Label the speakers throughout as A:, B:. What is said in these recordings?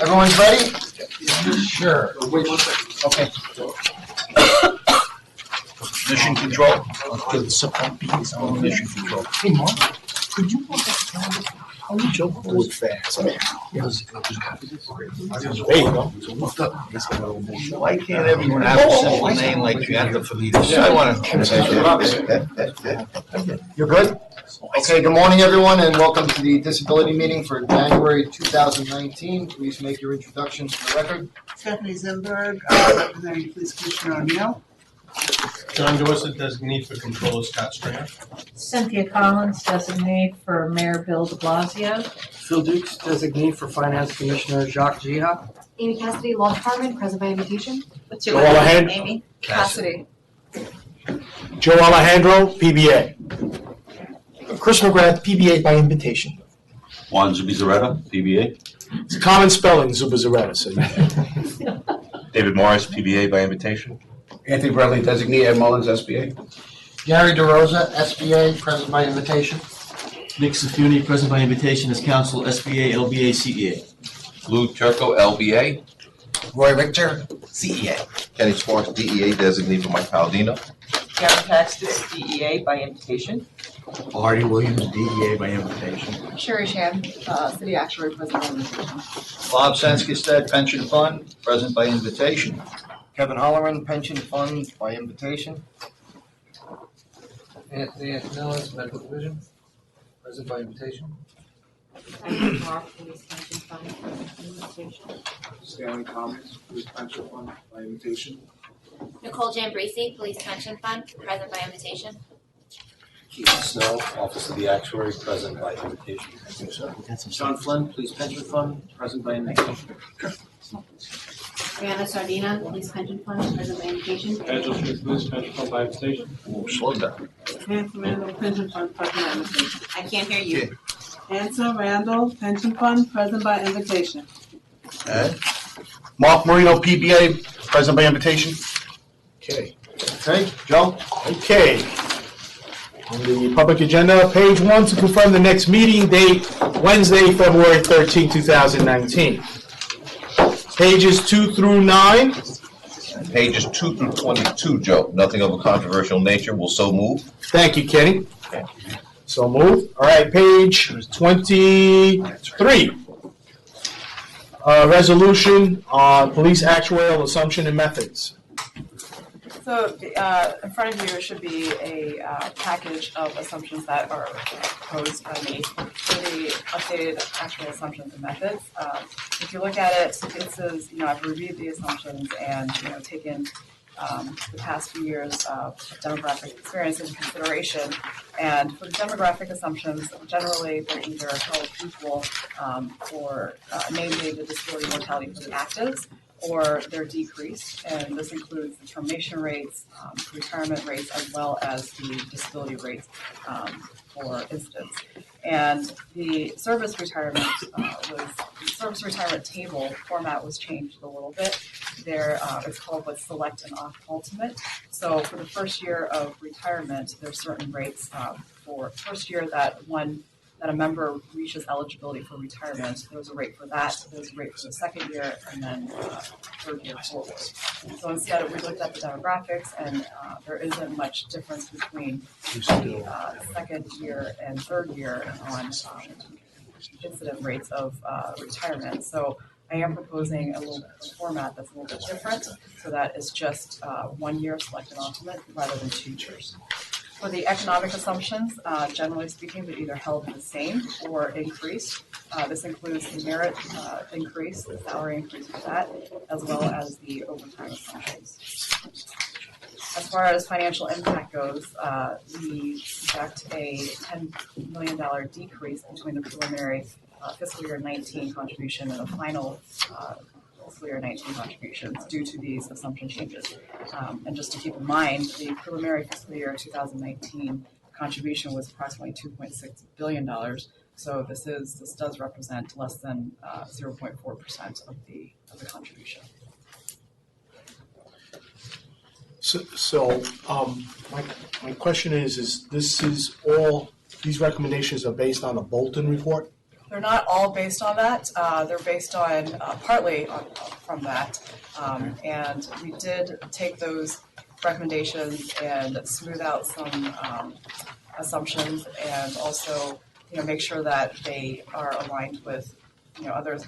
A: Everyone's ready?
B: Sure.
A: Wait 1 second. Okay.
C: Mission control.
B: Mission control. Hey, Mark, could you look at calendar? How you joke? Do it fast. There you go.
C: Why can't everyone have a simple name like Triantafilides? I want to.
A: You're good? Okay, good morning, everyone, and welcome to the disability meeting for January 2019. Please make your introductions for the record.
D: Stephanie Zimberg, representing Police Commissioner O'Neill.
E: John Dorset, designee for Controller Scott Stringer.
F: Cynthia Collins, designate for Mayor Bill de Blasio.
G: Phil Dukes, designee for Finance Commissioner Jacques Jiha.
H: Amy Cassidy, Law Department, present by invitation.
D: What's
G: your last name,
D: Amy? Cassidy.
B: Joe Alejandro, PBA. Chris McGrath, PBA by invitation.
I: Juan Zubizarreta, PBA.
B: It's a common spelling, Zubizarreta. So
I: David Morris, PBA by invitation.
C: Anthony Bradley, designee, Ed Mullins, SBA.
A: Gary DeRosa, SBA, present by invitation.
J: Nick Safuni, present by invitation as counsel, SBA, LBA, CEA.
I: Lou Turco, LBA.
C: Roy Richter, CEA.
I: Kenny Sparks, DEA, designee for Mike Palladino.
D: Gary Taxis, DEA by invitation.
C: Artie Williams, DEA by invitation.
H: Sherry Sham, City Actuary, present by invitation.
C: Bob Sanskisted, Pension Fund, present by invitation.
A: Kevin Holleran, Pension Fund by invitation.
G: Anthony Antonellis, Medical Division, present by invitation.
F: Diane Mark, Police Pension Fund, present by invitation.
G: Stanley Thomas, Police Pension Fund, by invitation.
H: Nicole Jambrisi, Police Pension Fund, present by invitation.
G: Keith Snow, Office of the Actuary, present by invitation. Sean Flynn, Police Pension Fund, present by invitation.
H: Brianna Sardina, Police Pension Fund, present by invitation.
E: Angela Street Police Pension Fund by invitation.
C: Slow down.
D: Nancy Randall, Pension Fund, present by invitation.
H: I can't hear you.
D: Ansa Randall, Pension Fund, present by invitation.
C: Ed?
B: Mark Marino, PBA, present by invitation. Okay.
A: Okay, Joe?
B: Okay. On the public agenda, page 1 to confirm the next meeting date, Wednesday, February 13, 2019. Pages 2 through 9.
I: Pages 2 through 22, Joe. Nothing of a controversial nature. Will so move.
B: Thank you, Kenny. So moved. All right, page 23. Resolution on police actuarial assumption and methods.
D: So in front of you should be a package of assumptions that are proposed by me for the updated actual assumptions and methods. If you look at it, this is, I've reviewed the assumptions and, taken the past few years of demographic experience into consideration. And for the demographic assumptions, generally they're either held equal for namely the disability mortality for the actives, or they're decreased, and this includes the termination rates, retirement rates, as well as the disability rates for incidents. And the service retirement table format was changed a little bit. There, it's called what's select and ultimate. So for the first year of retirement, there's certain rates for first year that a member reaches eligibility for retirement. There was a rate for that, there was a rate for the second year, and then third year forward. So instead, we looked at the demographics, and there isn't much difference between the second year and third year on incident rates of retirement. So I am proposing a format that's a little bit different, so that it's just 1 year select and ultimate rather than 2 years. For the economic assumptions, generally speaking, they're either held the same or increased. This includes the merit increase, the salary increase for that, as well as the overtime assumptions. As far as financial impact goes, we expect a $10 million decrease between the preliminary fiscal year 19 contribution and the final fiscal year 19 contributions due to these assumption changes. And just to keep in mind, the preliminary fiscal year 2019 contribution was approximately $2.6 billion. So this does represent less than 0.4% of the contribution.
B: So my question is these recommendations are based on a Bolton report?
D: They're not all based on that. They're based on from that. And we did take those recommendations and smooth out some assumptions, and also, make sure that they are aligned with, other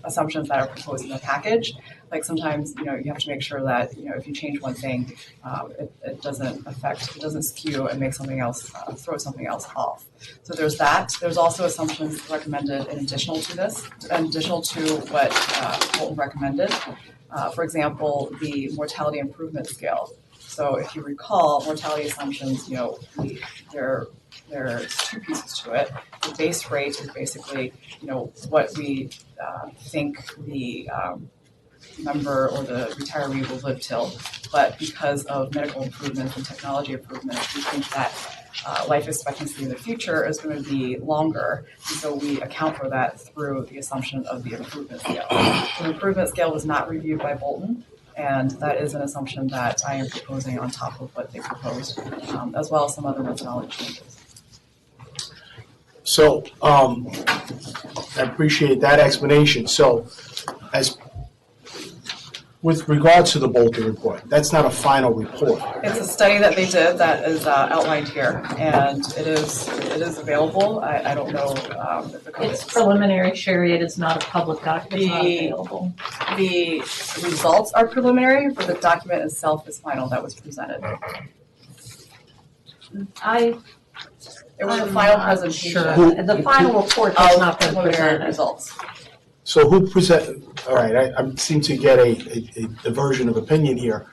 D: assumptions that are proposed in the package. Like sometimes, you have to make sure that, if you change one thing, it doesn't skew and make something else, throw something else off. So there's that. There's also assumptions recommended in additional to what Bolton recommended. For example, the mortality improvement scale. So if you recall, mortality assumptions, there's two pieces to it. The base rate is basically, what we think the member or the retiree will live till. But because of medical improvements and technology improvements, we think that life expectancy in the future is going to be longer. And so we account for that through the assumption of the improvement scale. The improvement scale was not reviewed by Bolton, and that is an assumption that I am proposing on top of what they proposed, as well as some other methodology changes.
B: So, I appreciate that explanation. So, with regards to the Bolton report, that's not a final report.
D: It's a study that they did that is outlined here, and it is available. I don't know if
F: It's preliminary, Sherry. It is not a public document. It's not available.
D: The results are preliminary, but the document itself is final that was presented. It was the final presentation.
F: Sure. The final report has not been presented.
D: Results.
B: So who all right, I seem to get a diversion of opinion here.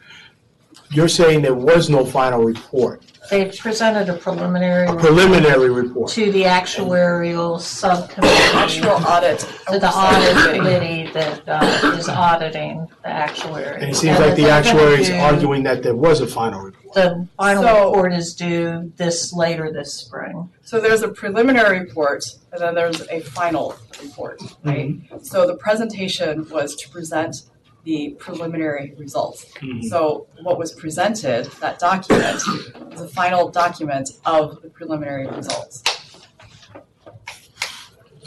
B: You're saying there was no final report.
F: They presented a preliminary
B: report
F: to the actuarial subcommittee.
D: Actual audit.
F: To the audit committee that is auditing the actuary.
B: And it seems like the actuary is arguing that there was a final report.
F: The final report is due later this spring.
D: So there's a preliminary report, and then there's a final report, right? Mm-hmm. So the presentation was to present the preliminary results. Mm-hmm. So what was presented, that document, is a final document of the preliminary results.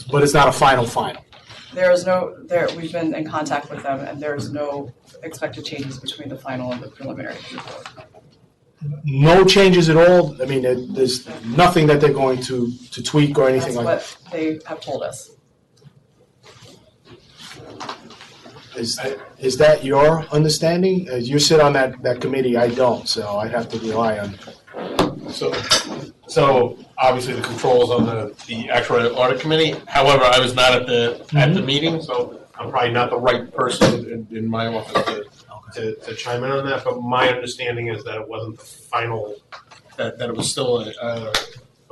B: But it's not a final.
D: We've been in contact with them, and there's no expected changes between the final and the preliminary report.
B: No changes at all? I mean, there's nothing that they're going to tweak or anything like that?
D: That's what they have told us.
B: Is that your understanding? You sit on that committee, I don't, so I'd have to rely on.
E: So obviously the controls on the actuarial audit committee. However, I was not at the meeting, so I'm probably not the right person in my office to chime in on that. But my understanding is that it wasn't the final, that it was still a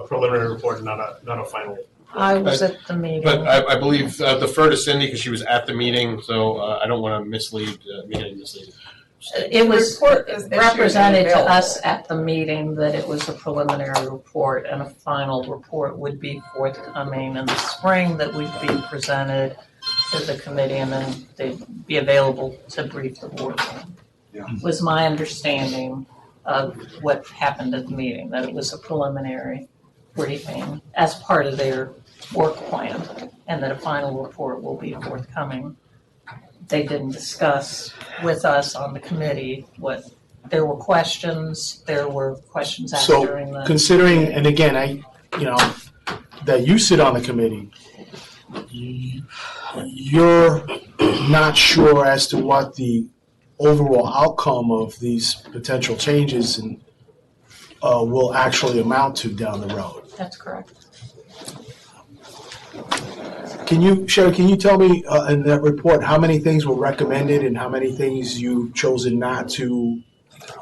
E: preliminary report, and not a final.
F: I was at the meeting.
E: But I believe defer to Cindy because she was at the meeting, so I don't want to mislead.
F: It was represented to us at the meeting that it was a preliminary report, and a final report would be forthcoming in the spring that would be presented to the committee, and then they'd be available to brief the board. Yeah. Was my understanding of what happened at the meeting, that it was a preliminary briefing as part of their work plan, and that a final report will be forthcoming. They didn't discuss with us on the committee what there were questions. There were questions asked during the.
B: So, considering, and again, that you sit on the committee, you're not sure as to what the overall outcome of these potential changes will actually amount to down the road.
F: That's correct.
B: Sherry, can you tell me in that report how many things were recommended and how many things you've chosen not to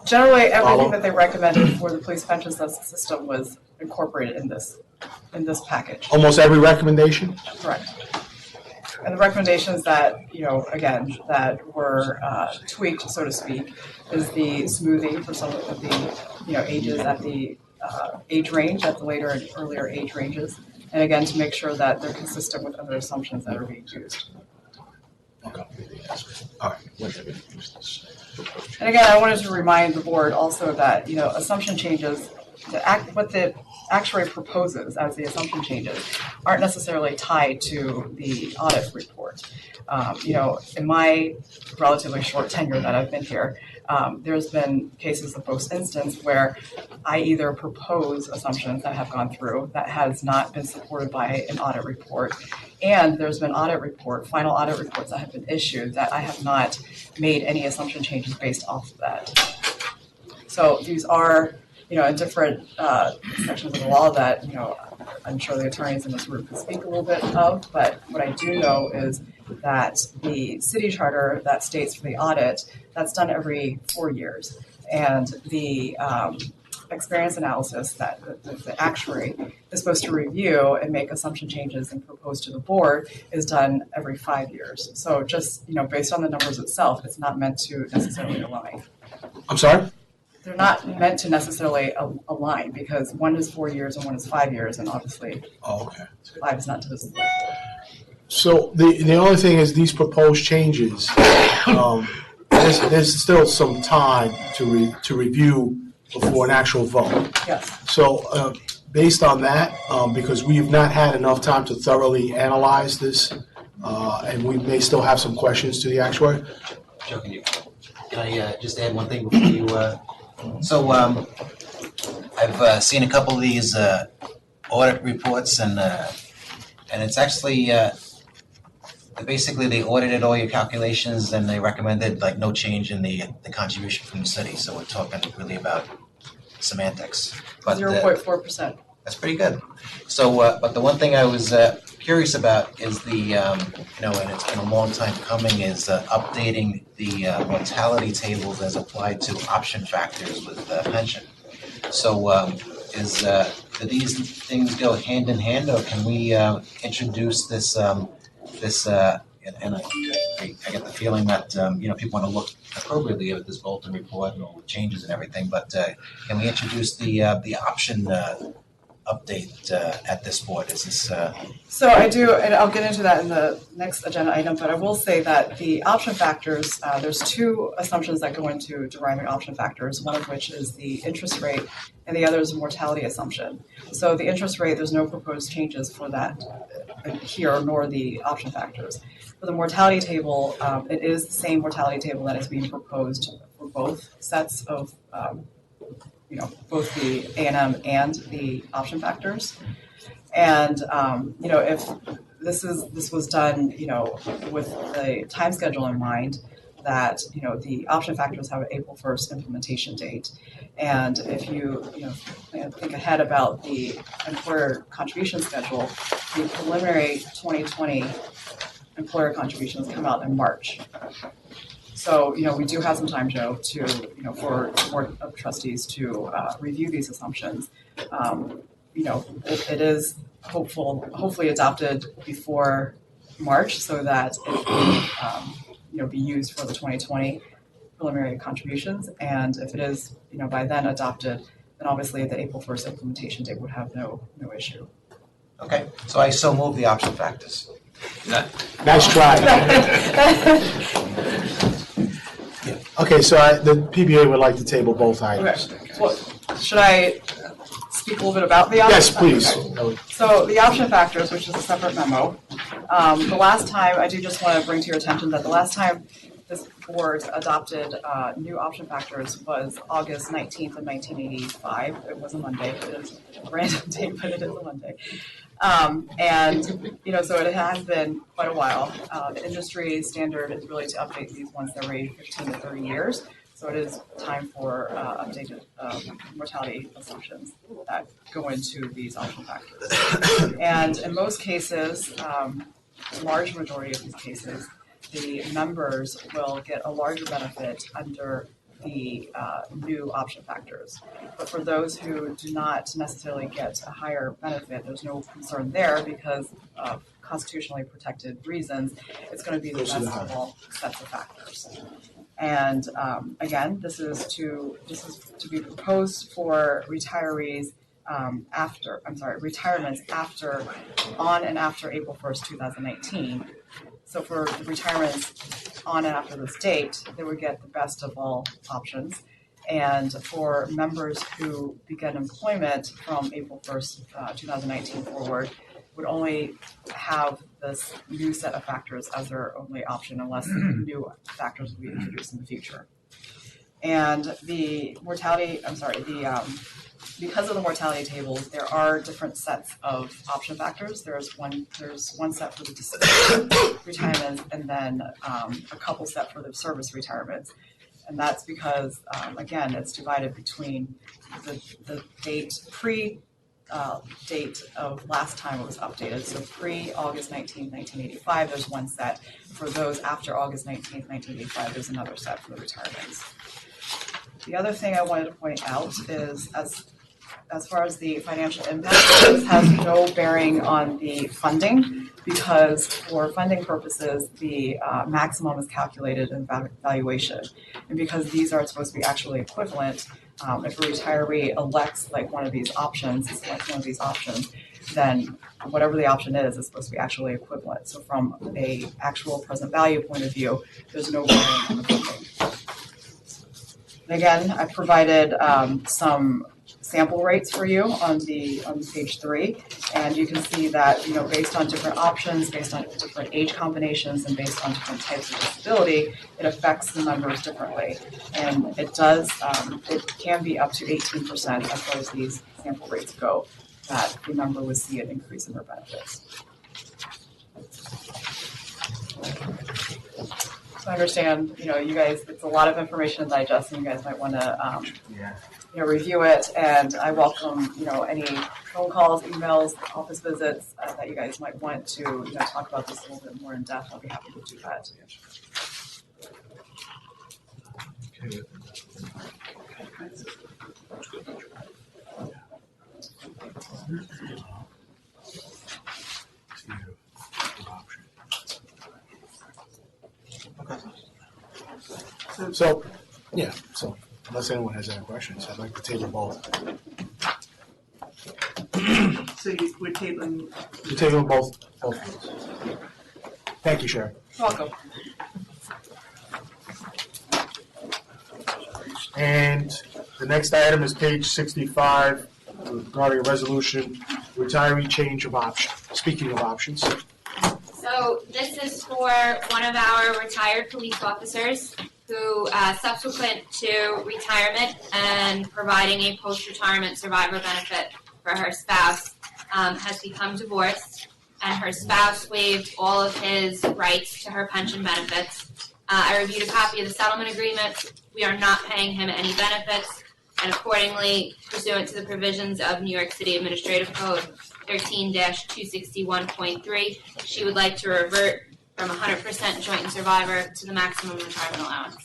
D: Generally, everything that they recommended for the police pension system was incorporated in this package.
B: Almost every recommendation?
D: Correct. And the recommendations that, again, that were tweaked, so to speak, is the smoothing for some of the, ages at the age range, at the later and earlier age ranges. And again, to make sure that they're consistent with other assumptions that are being used.
B: Okay. All right.
D: And again, I wanted to remind the board also that, assumption changes what the actuary proposes as the assumption changes aren't necessarily tied to the audit report. In my relatively short tenure that I've been here, there's been cases of most instance where I either propose assumptions that have gone through that has not been supported by an audit report, and there's been final audit reports that have been issued that I have not made any assumption changes based off of that. So these are, in different sections of the law that, I'm sure the attorneys in this room could speak a little bit of, but what I do know is that the city charter that states for the audit, that's done every 4 years. And the experience analysis that the actuary is supposed to review and make assumption changes and propose to the board is done every 5 years. So just, based on the numbers itself, it's not meant to necessarily align.
B: I'm sorry?
D: They're not meant to necessarily align because one is 4 years and one is 5 years, and obviously 5 is not divisible by 4.
B: So the only thing is these proposed changes, there's still some time to review before an actual vote.
D: Yes.
B: So based on that, because we've not had enough time to thoroughly analyze this, and we may still have some questions to the actuary.
G: Joe, can I just add one thing before you? I've seen a couple of these audit reports, and it's actually basically they audited all your calculations and they recommended like no change in the contribution from the city. So we're talking really about semantics. But
D: 0.4%.
G: That's pretty good. So, but the one thing I was curious about is the, and it's been a long time coming, is updating the mortality tables as applied to option factors with pension. So, do these things go hand in hand, or can we introduce this? And I get the feeling that people want to look appropriately at this Bolton report and all the changes and everything. But can we introduce the option update at this point? Is this?
D: So I do, and I'll get into that in the next agenda item. But I will say that the option factors, there's 2 assumptions that go into deriving option factors. One of which is the interest rate, and the other is a mortality assumption. So the interest rate, there's no proposed changes for that here, nor the option factors. For the mortality table, it is the same mortality table that is being proposed for both sets of, both the A&M and the option factors. And, if this was done, with the time schedule in mind, that, the option factors have an April 1st implementation date. And if you, think ahead about the employer contribution schedule, the preliminary 2020 employer contributions come out in March. So, we do have some time, Joe, to, for the Board of Trustees to review these assumptions. It is hopefully adopted before March so that it can, be used for the 2020 preliminary contributions. And if it is, by then adopted, then obviously the April 1st implementation date would have no issue.
G: Okay, so I so move the option factors.
B: Nice try. Okay, so the PBA would like to table both items.
D: Okay. Well, should I speak a little bit about the option?
B: Yes, please.
D: Okay. So the option factors, which is a separate memo. The last time, I do just want to bring to your attention that the last time this board adopted new option factors was August 19th of 1985. It was a Monday. It is a random date, but it is a Monday. And, so it has been quite a while. The industry standard is really to update these once every 15 to 30 years. So it is time for updated mortality assumptions that go into these option factors. And in most cases, large majority of these cases, the members will get a larger benefit under the new option factors. But for those who do not necessarily get a higher benefit, there's no concern there because of constitutionally protected reasons. It's going to be the best of all sets of factors. And again, this is to be proposed for retirees retirements on and after April 1st, 2019. So for the retirements on and after this date, they would get the best of all options. And for members who begin employment from April 1st, 2019 forward, would only have this new set of factors as their only option unless new factors will be introduced in the future. And the mortality, because of the mortality tables, there are different sets of option factors. There's one set for the disability retirements, and then a couple set for the service retirements. And that's because, again, it's divided between the date, date of last time it was updated. So pre-August 19th, 1985, there's one set. For those after August 19th, 1985, there's another set for the retirements. The other thing I wanted to point out is, as far as the financial impact, this has no bearing on the funding, because for funding purposes, the maximum is calculated in valuation. And because these are supposed to be actually equivalent, if a retiree elects like one of these options, then whatever the option is supposed to be actually equivalent. So from a actual present value point of view, there's no bearing on the funding. And again, I provided some sample rates for you on page 3, and you can see that, you know, based on different options, based on different age combinations, and based on different types of disability, it affects the numbers differently. And it does, it can be up to 18% as far as these sample rates go, that the member would see an increase in their benefits. So I understand, you know, you guys, it's a lot of information to digest, and you guys might want to review it, and I welcome, you know, any phone calls, emails, office visits that you guys might want to, you know, talk about this a little bit more in depth. I'll be happy to do that.
B: So, unless anyone has any questions, I'd like to table both.
K: So we're tabling.
B: We're tabling both of those. Thank you, Sharon.
D: You're welcome.
B: And the next item is page 65, regarding a resolution, retiree change of option. Speaking of options.
H: So this is for one of our retired police officers who, subsequent to retirement and providing a post-retirement survivor benefit for her spouse, has become divorced, and her spouse waived all of his rights to her pension benefits. I reviewed a copy of the settlement agreement. We are not paying him any benefits, and accordingly, pursuant to the provisions of New York City Administrative Code 13-261.3, she would like to revert from 100% joint and survivor to the maximum retirement allowance.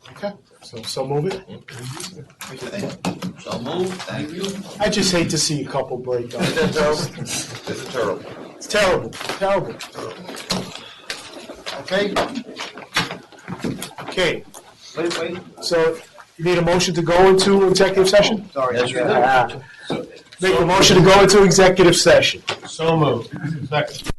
B: Okay, so move it.
C: So moved, thank you.
B: I just hate to see a couple break up.
I: Isn't that terrible? This is terrible.
B: It's terrible.
A: Okay,
B: Okay,
A: wait.
B: so you need a motion to go into executive session?
A: Sorry.
C: Yes, we do.
B: Make a motion to go into executive session.
E: So moved. Second.